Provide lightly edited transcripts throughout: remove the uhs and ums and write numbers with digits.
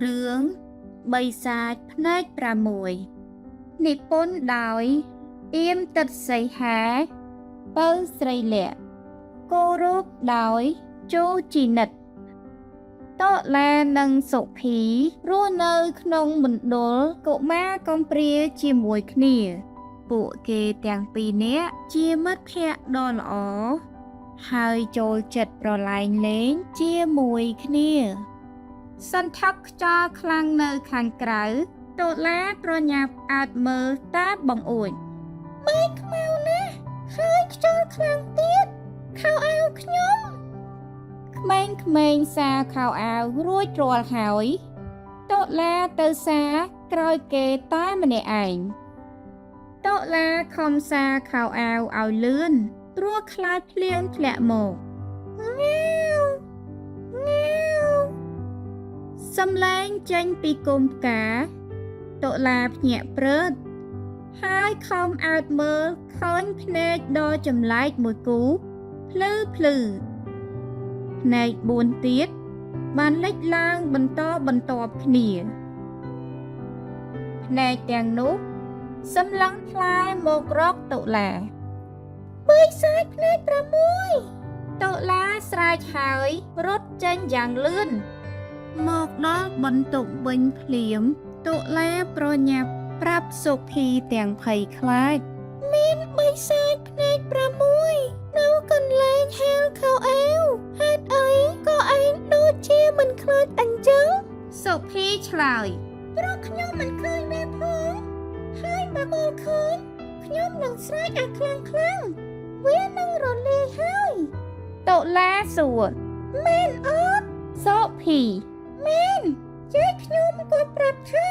រឿងបិសាចភ្នែក6និពន្ធដោយអៀមទឹកសីហាពៅស្រីលក្ខគោរពដោយជូជីនិតតឡានិងសុភីរស់នៅក្នុងមណ្ឌលកុមារកំព្រាជាមួយគ្នាពួកគេទាំងពីរនាក់ជាមិត្តភក្តិដ៏ល្អហើយចូលចិត្តប្រឡែងលេងជាមួយគ្នាសន្ធឹកខ្យល់ខ្លាំងនៅខាងក្រៅតូឡាប្រញាប់អើតមើលតាបង្អួចមេឃខ្មៅណាស់ហើយខ្យល់ខ្លាំងទៀតខោអាវខ្ញុំក្មេងសាខោអាវរួចរាល់ហើយតូឡាទៅសាក្រោយគេតែម្នាក់ឯងតូឡាខំសាខោអាវឲ្យលឿនព្រោះខ្លាចភ្លៀងធ្លាក់មកងាវសំឡេងចេញពីគុម្ពផ្កាតូឡាភ្ញាក់ព្រឺតហើយខំអើតមើលឃើញភ្នែកដ៏ចម្លែកមួយគូភ្លឺភ្នែក4ទៀតបានលេចឡើងបន្តបន្ទាប់គ្នាភ្នែកទាំងនោះសម្លឹងផ្លែមករកតូឡាបិសាចភ្នែក6តូឡាស្រែកហើយរត់ចេញយ៉ាងលឿនមកដល់បន្ទប់វិញភ្លាមតូឡាប្រញាប់ប្រាប់សុភីទាំងភ័យខ្លាចមានបិសាចភ្នែក6នៅកន្លែងហាលខោអាវហេតុអីក៏ឯងដូចជាមិនខ្លាចអញ្ចឹងសុភីឆ្លើយព្រោះខ្ញុំមិនឃើញវាផងហើយបើមើលឃើញខ្ញុំនឹងស្រែកឲ្យខ្លាំងវានឹងរលាយហើយតូឡាសួរមែនអត់សុភីមែនចេះខ្ញុំគាត់ប្រាប់ថា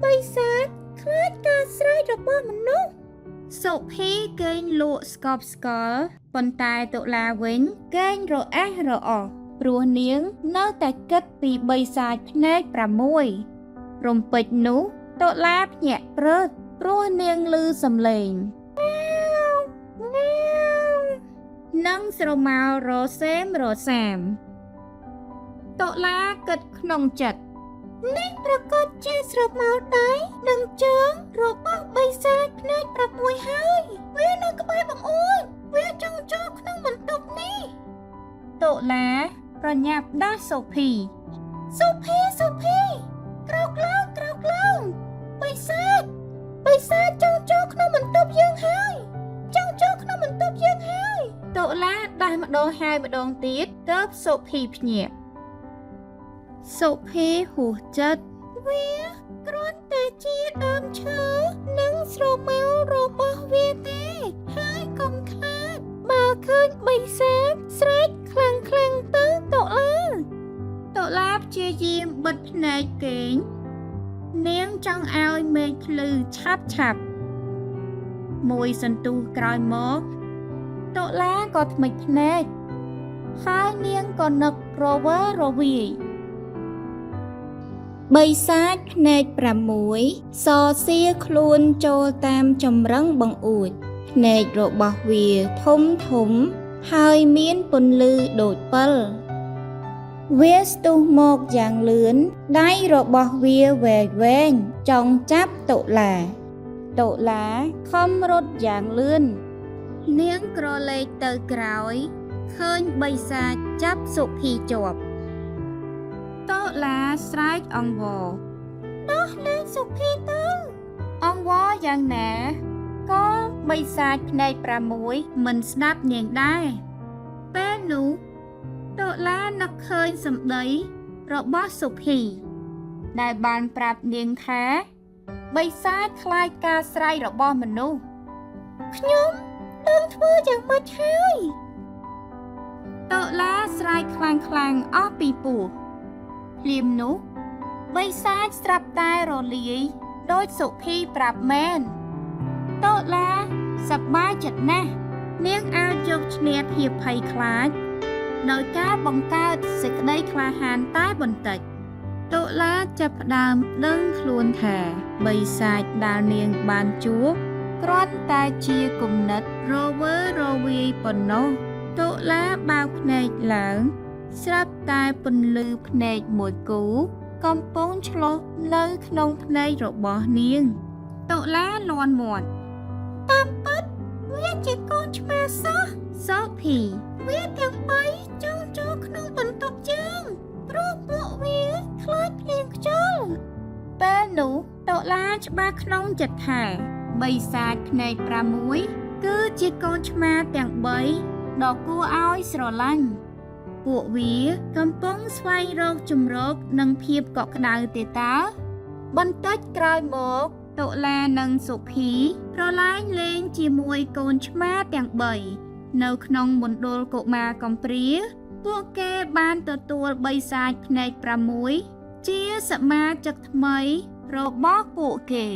បិសាចខ្លាចការស្រែករបស់មនុស្សសុភីគេងលក់ស្កប់ស្កល់ប៉ុន្តែតុលាវិញគេងរអេះរអស់ព្រោះនាងនៅតែគិតពីបិសាចភ្នែក6រំពេចនោះតុលាភ្ញាក់ព្រឺតព្រោះនាងឮសំឡេងនឹងស្រមោលរសេមរសាមតុលាគិតក្នុងចិត្តនេះប្រកាសជាស្រមោលដៃនិងជើងរបស់បិសាចភ្នែក6ហើយវានៅក្បែរបង្អួចវាចង់ចូលក្នុងបន្ទប់នេះតុលាប្រញាប់ដាស់សុភីក្រោកឡើងបិសាចចង់ចូលក្នុងបន្ទប់យើងហើយតុលាដាស់ម្ដងហើយម្ដងទៀតទើបសុភីភ្ញាក់សុភីហួសចិត្តវាគ្រាន់តែជាដើមឈើនិងស្រមោលរបស់វាទេហើយកុំខ្លាចបើឃើញបិសាចស្រែកខ្លាំងទៅតុលាព្យាយាមបិទភ្នែកគេងនាងចង់ឲ្យមេឃភ្លឺឆាប់មួយសន្ទុះក្រោយមកតុលាក៏ថ្មិចភ្នែកហើយនាងក៏នឹករវើរវាយបិសាចភ្នែក6សសៀខ្លួនចូលតាមចម្រឹងបង្អួចភ្នែករបស់វាធំហើយមានពន្លឺដូចពិលវាស្ទុះមកយ៉ាងលឿនដៃរបស់វាវែងចង់ចាប់តុលាខំរត់យ៉ាងលឿននាងក្រឡេកទៅក្រោយឃើញបិសាចចាប់សុភីជាប់តុលាស្រែកអង្វរដោះលែងសុភីទៅអង្វរយ៉ាងណាក៏បិសាចភ្នែក6មិនស្ដាប់នាងដែរពេលនោះតុលានឹកឃើញសម្ដីរបស់សុភីដែលបានប្រាប់នាងថាបិសាចខ្លាចការស្រែករបស់មនុស្សខ្ញុំដឹងធ្វើយ៉ាងម៉េចហើយតុលាស្រែកខ្លាំងអស់ពីពោះភ្លាមនោះបិសាចស្រាប់តែរលាយដោយសុភីប្រាប់មែនតុលាសប្បាយចិត្តណាស់នាងអាចយកឈ្នះភាពភ័យខ្លាចដោយការបង្កើតសេចក្តីក្លាហានតែបន្តិចតុលាចាប់ផ្ដើមដឹងខ្លួនថាបិសាចដែលនាងបានជួបគ្រាន់តែជាគំនិតរវើរវាយប៉ុណ្ណោះតុលាបើកភ្នែកឡើងស្រាប់តែពន្លឺភ្នែកមួយគូ កំពុងឆ្លុះនៅក្នុងភ្នែករបស់នាងតុលាលាន់មាត់តាមពិតវាជាកូនឆ្មាសោះសូភីវាទាំងបីចង់ចូលក្នុងបន្ទប់យើងព្រោះពួកវាខ្លាចភ្លៀងខ្យល់ពេលនោះតុលាច្បាស់ក្នុងចិត្តថាបិសាចភ្នែក6គឺជាកូនឆ្មាទាំង3ដ៏គួរឲ្យស្រឡាញ់ពួកវាកំពុងស្វែងរកជំរកនិងភាពកក់ក្ដៅទេតើបន្តិចក្រោយមកតុលានិងសុភីប្រឡែងលេងជាមួយកូនឆ្មាទាំង3នៅក្នុងមណ្ឌលកុមារកំព្រាពួកគេបានទទួលបិសាចភ្នែក6ជាសមាជិកថ្មីរបស់ពួកគេ